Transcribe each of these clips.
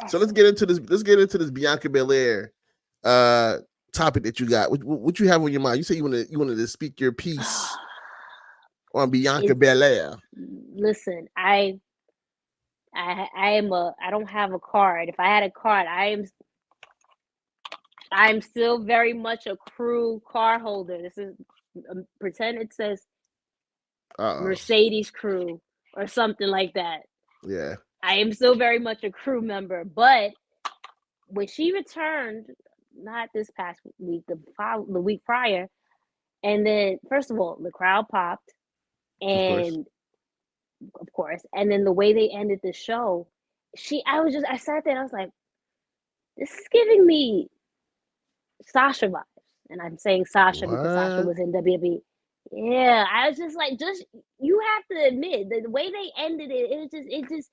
So let's get into this. Let's get into this Bianca Belair topic that you got. What you have on your mind? You say you wanted to speak your piece on Bianca Belair. Listen, I don't have a card. If I had a card, I'm still very much a crew car holder. This is pretend it says Mercedes crew or something like that. Yeah. I am still very much a crew member, but when she returned, not this past week, the week prior, and then first of all, the crowd popped, and of course, and then the way they ended the show, I sat there and I was like, this is giving me Sasha vibes, and I'm saying Sasha because Sasha was in WWE. Yeah, I was just like, you have to admit the way they ended it, it just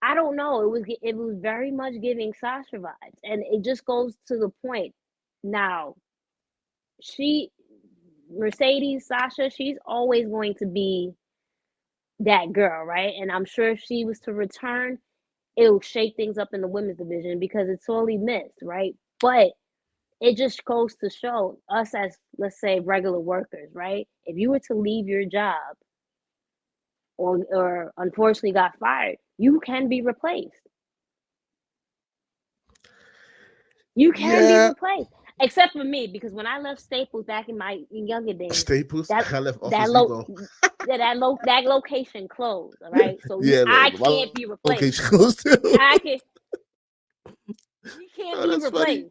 I don't know. It was very much giving Sasha vibes, and it just goes to the point. Now, Mercedes Sasha, she's always going to be that girl, right? And I'm sure if she was to return, it'll shake things up in the women's division because it's sorely missed, right? But it just goes to show us as, let's say, regular workers, right? If you were to leave your job or unfortunately got fired, you can be replaced. You can be replaced. Except for me, because when I left Staples back in my younger days, Staples, I left Office that Depot. that location closed. All right, so I can't be replaced. Location closed too. You can't be replaced.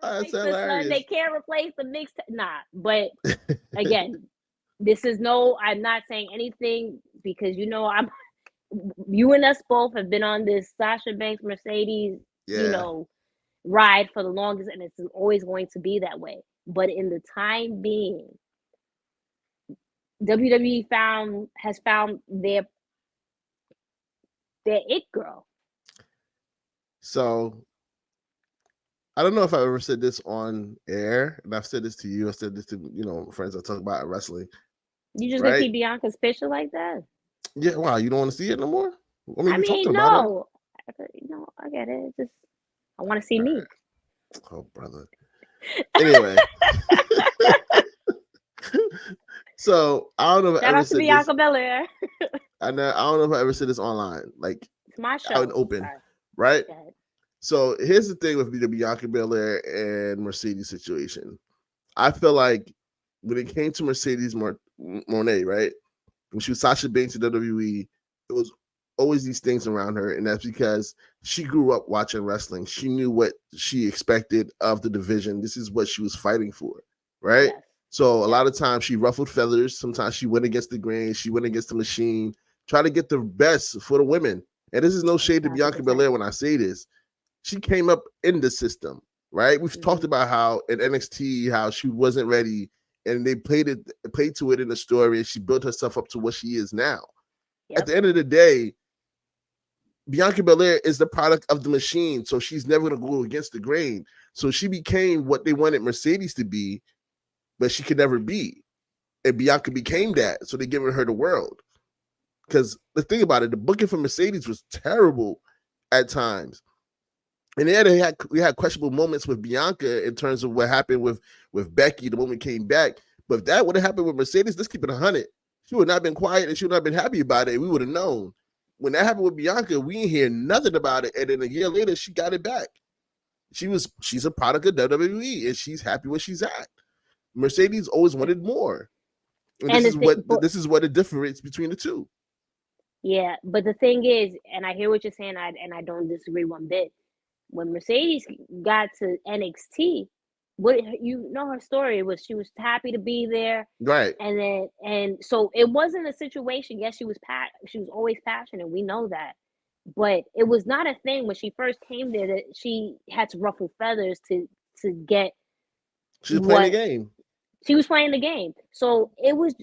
That's hilarious. They can't replace the mix. Nah, but again, I'm not saying anything because you and us both have been on this Sasha Banks Mercedes, ride for the longest, and it's always going to be that way. But in the time being, WWE has found their it girl. So I don't know if I ever said this on air, and I've said this to you. I said this to friends I talk about wrestling. You just gonna keep Bianca's picture like that? Yeah. Wow. You don't want to see it no more? I mean, talking no. No, I get it. Just I want to see me. Oh, brother. Anyway. So I don't know if I ever said Bianca Belair. I don't know if I ever said this online. Like, it's my show. Out and open. Sorry. Right? So here's the thing with the Bianca Belair and Mercedes situation. I feel like when it came to Mercedes Mone, right? When she was Sasha Banks in WWE, it was always these things around her, and that's because she grew up watching wrestling. She knew what she expected of the division. This is what she was fighting for, right? Yes. So a lot of times she ruffled feathers. Sometimes she went against the grain. She went against the machine, try to get the best for the women. And this is no shade to Bianca Belair when I say this. She came up in the system, right? We've talked about how in NXT, how she wasn't ready, and they played to it in the story, and she built herself up to what she is now. Yep. At the end of the day, Bianca Belair is the product of the machine, so she's never going to go against the grain. So she became what they wanted Mercedes to be, but she could never be. And Bianca became that, so they're giving her the world. Because the thing about it, the booking for Mercedes was terrible at times. And then we had questionable moments with Bianca in terms of what happened with Becky the moment came back. But if that would have happened with Mercedes, let's keep it 100. She would not have been quiet and she would not have been happy about it. We would have known. When that happened with Bianca, we didn't hear nothing about it. And then a year later, she got it back. She's a product of WWE, and she's happy where she's at. Mercedes always wanted more. And this is what the difference between the two. Yeah, but the thing is, and I hear what you're saying, and I don't disagree one bit. When Mercedes got to NXT, her story was she was happy to be there, right? And so it wasn't a situation. Yes, she was always passionate. We know that, but it was not a thing when she first came there that she had to ruffle feathers to get. She was playing the game. She was playing the game. So it was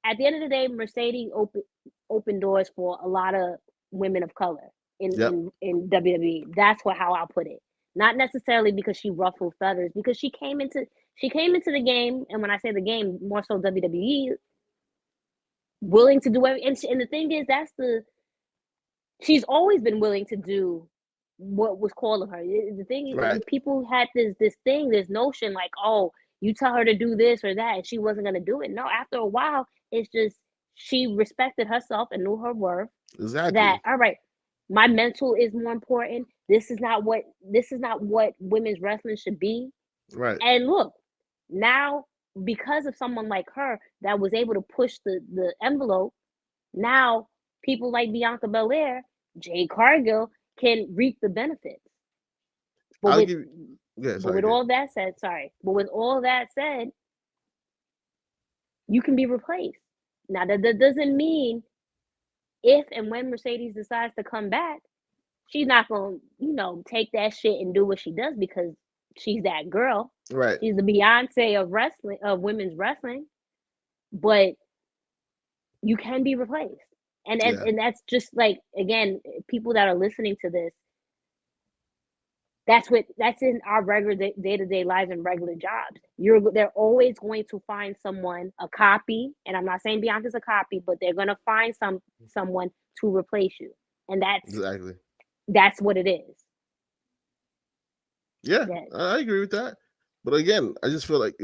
at the end of the day, Mercedes opened doors for a lot of women of color in WWE. That's how I'll put it. Not necessarily because she ruffled feathers, because she came into the game, and when I say the game, more so WWE, willing to do everything. And the thing is, she's always been willing to do what was called of her. The thing, Right. people had this notion like, oh, you tell her to do this or that, and she wasn't gonna do it. No, after a while, it's just she respected herself and knew her worth. That Exactly. all right, my mental is more important. This is not what women's wrestling should be. Right. And look, now because of someone like her that was able to push the envelope, now people like Bianca Belair, Jade Cargill can reap the benefits. But I'll with give you. Yeah. but Sorry. with all that said, sorry. But with all that said, you can be replaced. Now that doesn't mean if and when Mercedes decides to come back, she's not gonna, take that shit and do what she does because she's that girl. Right. She's the Beyonce of wrestling, of women's wrestling. But you can be replaced. And and, Yeah. and that's just like, again, people that are listening to this, that's in our regular day-to-day lives and regular jobs. They're always going to find someone, a copy, and I'm not saying Bianca's a copy, but they're gonna find someone to replace you. And Exactly. that's what it is. Yeah, That I agree with that. But again, I just feel like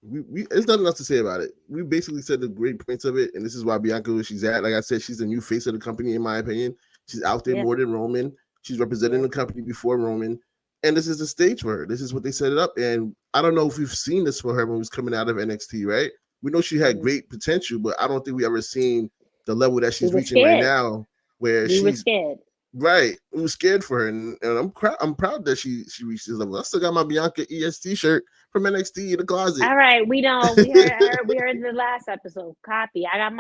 there's nothing else to say about it. We basically said the great points of it, and this is why Bianca where she's at. Like I said, she's the new face of the company, in my opinion. She's out there yeah, more than Roman. She's representing yeah. the company before Roman, and this is the stage for her. This is what they set it up. And I don't know if we've seen this for her when she was coming out of NXT, right? We know she had Mm-hmm. great potential, but I don't think we ever seen the level that We she's were reaching right scared. now, where We were she's scared. right. We were scared for her, and I'm proud that she reached this level. I still got my Bianca EST shirt from NXT in the closet. All right, we don't. We heard the last episode. Copy. I got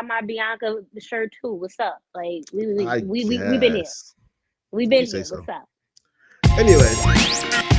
my Bianca shirt too. What's up? Like we we I we we we've been here. guess We've if you been say here. so. What's up? Anyway,